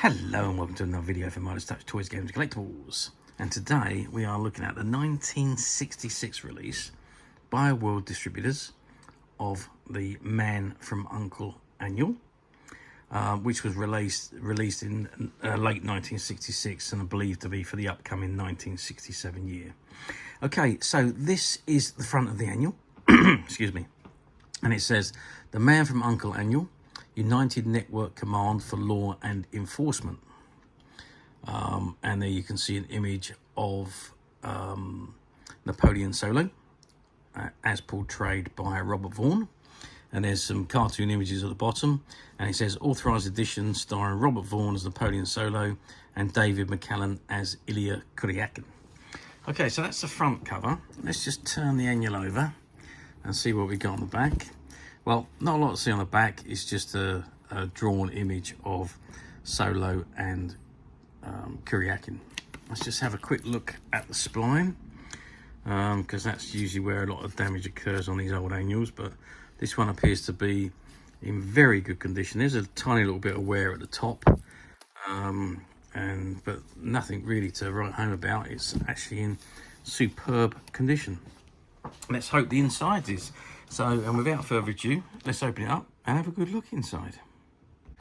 Hello and welcome to another video from Midas Touch Toys, Games and Collectibles. And today we are looking at the 1966 release by World Distributors of the Man from Uncle Annual, which was released in late 1966 and believed to be for the upcoming 1967 year. Okay, so this is the front of the annual, excuse me, and it says, "The Man from Uncle Annual, United Network Command for Law and Enforcement." And there you can see an image of Napoleon solo, as portrayed by Robert Vaughan. And there's some cartoon images at the bottom. And it says, "Authorised edition starring Robert Vaughan as Napoleon solo and David McCallum as Illya Kuryakin." Okay, so that's the front cover. Let's just turn the annual over and see what we got on the back. Well, not a lot to see on the back. It's just a drawn image of Solo and Kuryakin. Let's just have a quick look at the spline, because that's usually where a lot of damage occurs on these old annuals, but this one appears to be in very good condition. There's a tiny little bit of wear at the top, but nothing really to write home about. It's actually in superb condition. Let's hope the inside is. So, and without further ado, let's open it up and have a good look inside.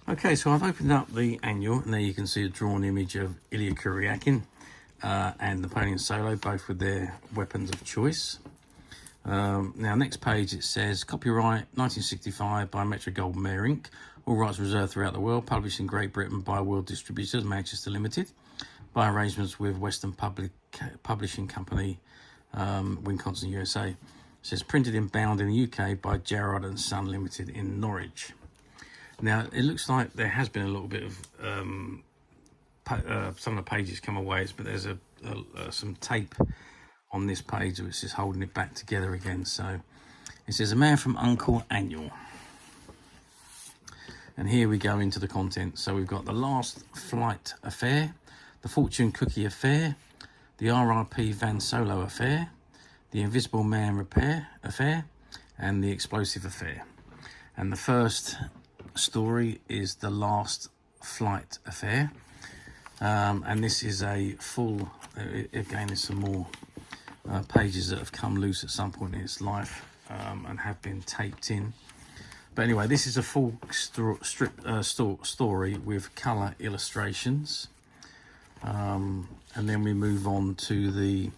Okay, so I've opened up the annual, and there you can see a drawn image of Illya Kuryakin and Napoleon solo, both with their weapons of choice. Now, next page it says, "Copyright 1965 by Metro Goldwyn Mayer Inc. All rights reserved throughout the world. Published in Great Britain by World Distributors, Manchester Limited, by arrangements with Western Publishing Company, Wisconsin, USA." It says, "Printed and bound in the UK by Gerard and Son Limited in Norwich." Now, it looks like there has been a little bit of some of the pages come away, but there's some tape on this page which is holding it back together again. So it says, "A Man from Uncle Annual." And here we go into the content. So we've got the Last Flight Affair, the Fortune Cookie Affair, the RRP Van Solo Affair, the Invisible Man Repair Affair, and the Explosive Affair. And the first story is the Last Flight Affair. And this is a full, again, there's some more pages that have come loose at some point in its life and have been taped in. But anyway, this is a full story with colour illustrations. And then we move on to the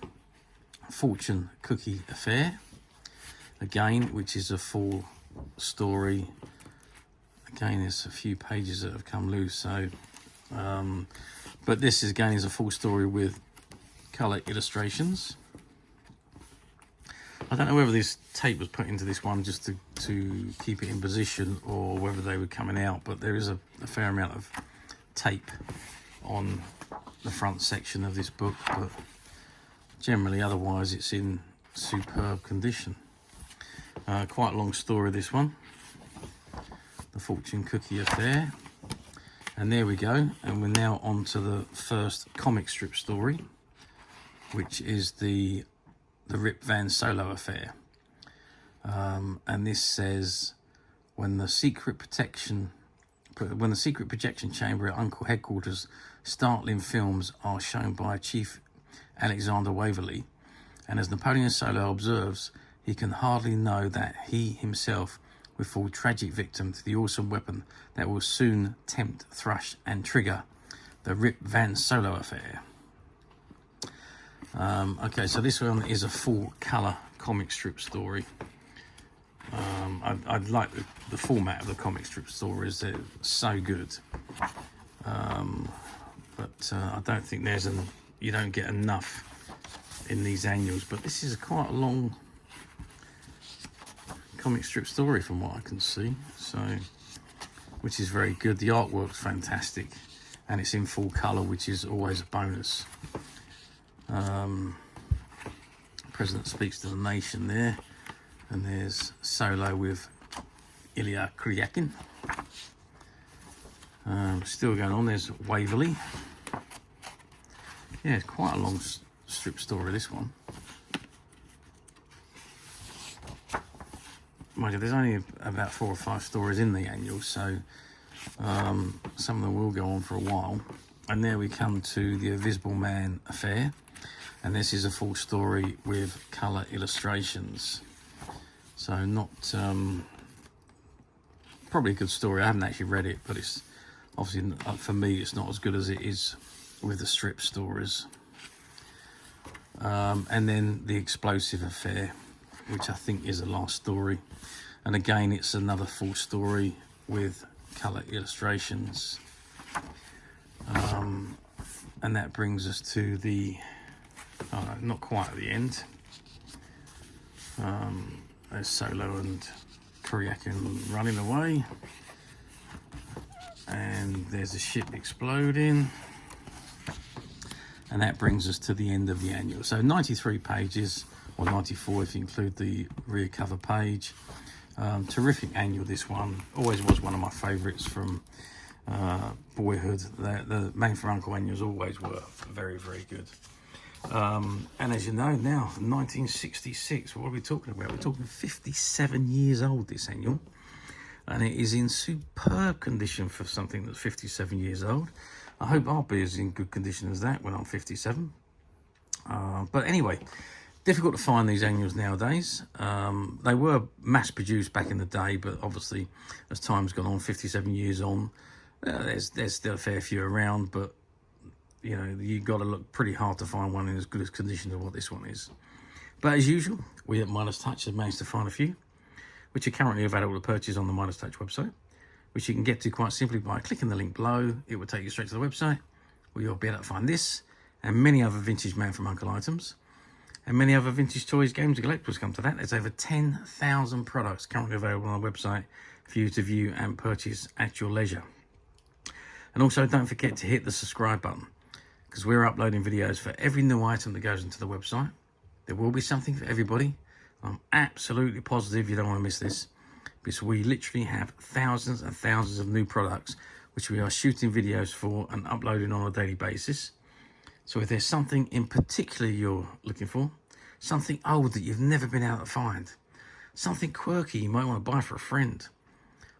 Fortune Cookie Affair, again, which is a full story. Again, there's a few pages that have come loose, so but this is again is a full story with colour illustrations. I don't know whether this tape was put into this one just to keep it in position, or whether they were coming out, but there is a fair amount of tape on the front section of this book, but generally otherwise it's in superb condition. Quite a long story, this one, the Fortune Cookie Affair. And there we go, and we're now on to the first comic strip story, which is the Rip Van Solo Affair. And this says, when the secret projection chamber at Uncle Headquarters, startling films are shown by Chief Alexander Waverley, and as Napoleon Solo observes, he can hardly know that he himself will fall tragic victim to the awesome weapon that will soon tempt, thrush and trigger the Rip Van Solo Affair. Okay, so this one is a full colour comic strip story. I like the format of the comic strip stories. They're so good. But I don't think you don't get enough in these annuals. But this is quite a long comic strip story from what I can see, so which is very good. The artwork's fantastic, and it's in full colour, which is always a bonus. President speaks to the nation there, and there's Solo with Illya Kuryakin. Still going on. There's Waverley. Yeah, it's quite a long strip story, this one. Mind you, there's only about 4 or 5 stories in the annual, so Some of them will go on for a while. And there we come to the Invisible Man affair. And this is a full story with colour illustrations. So not, probably a good story. I haven't actually read it, but it's obviously, for me, it's not as good as it is with the strip stories. And then the Explosive Affair, which I think is the last story. And again, it's another full story with colour illustrations. And that brings us to the, not quite at the end. There's Solo and Kuryakin running away. And there's a ship exploding. And that brings us to the end of the annual. So 93 pages, or 94 if you include the rear cover page. Terrific annual, this one. Always was one of my favourites from boyhood. The Man from Uncle annuals always were very, very good. And as you know now, 1966, what are we talking about? We're talking 57 years old, this annual. And it is in superb condition for something that's 57 years old. I hope I'll be as in good condition as that when I'm 57. But anyway, difficult to find these annuals nowadays. They were mass produced back in the day, but obviously as time's gone on, 57 years on, there's still a fair few around, but you know, you've got to look pretty hard to find one in as good as condition as what this one is. But as usual, we at Midas Touch have managed to find a few, which are currently available to purchase on the Midas Touch website, which you can get to quite simply by clicking the link below. It will take you straight to the website, where you'll be able to find this and many other vintage Man from Uncle items, and many other vintage toys, games and collectibles come to that. There's over 10,000 products currently available on the website for you to view and purchase at your leisure. And also don't forget to hit the subscribe button, because we're uploading videos for every new item that goes into the website. There will be something for everybody. I'm absolutely positive you don't want to miss this, because we literally have thousands and thousands of new products which we are shooting videos for and uploading on a daily basis. So if there's something in particular you're looking for, something old that you've never been able to find, something quirky you might want to buy for a friend,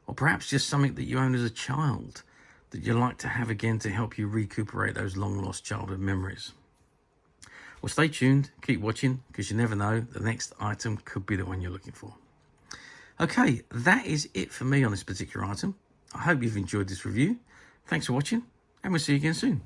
or perhaps just something that you owned as a child that you'd like to have again to help you recuperate those long lost childhood memories. Well, stay tuned, keep watching, because you never know, the next item could be the one you're looking for. Okay, that is it for me on this particular item. I hope you've enjoyed this review. Thanks for watching, and we'll see you again soon.